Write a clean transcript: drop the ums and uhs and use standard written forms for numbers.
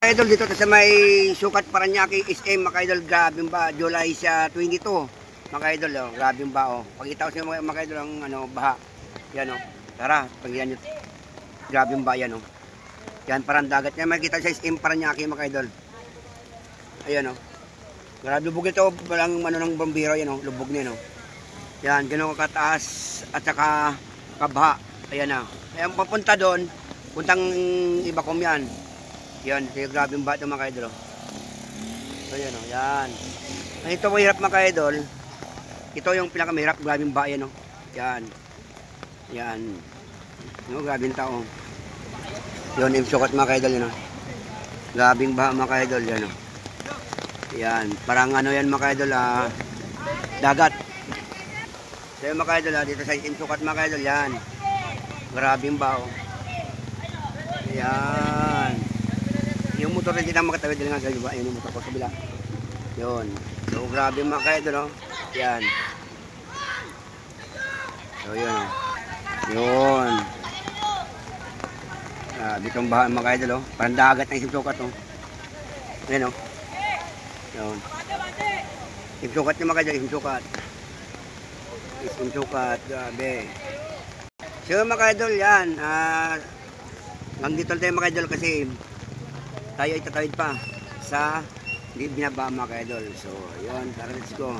Idol dito sa may Sukat Paranaque SM mga idol, grabe ba, July sa 22 mga idol, oh, grabe ba, oh. Pakita ko sa inyo mga idol ang ano, baha. Yan oh. Tara, pagyan niyo. Grabe ba yan oh. Yan parang dagat. Yan makikita sa SM Paranaque mga idol. Ayan oh. Grabe lubog ito, walang ano ng bombero yan oh, lubog niya no. Yan, ganoon kataas at saka kabaha. Ayan na. Ayan papunta doon, puntang Ibakom yan. Yan, kaya grabe yung bato mga idol. So yan o, yan. Ito po hirap mga idol. Ito yung pinakamahirap, grabe yung bayan o. Yan. Yan. No, grabe yung tao. Yun, yung sukat mga idol yun o. Grabe yung baha mga idol, yan o. Yan, parang ano yan mga idol, dagat. So yung mga idol, dito sa yung sukat mga idol, yan. Grabe yung baha o. Yan. Yung motor na dito makatawid lang nga ba? Ayun yung motor ko sa kabila. Yun. So grabe mga kaidol, no? Yan. So yun. Yun. Bitong baha mga kaidol, no? Parang dagat na isang sukat, no? Yan, no? Yun. Isang sukat yung mga kaidol, isang sukat. Isang sukat. Grabe. So mga kaidol, yan. Hanggang dito tayo mga kaidol kasi tayo ay tatawid pa sa binaba mga ka-idol. So, yun, tara, let's go.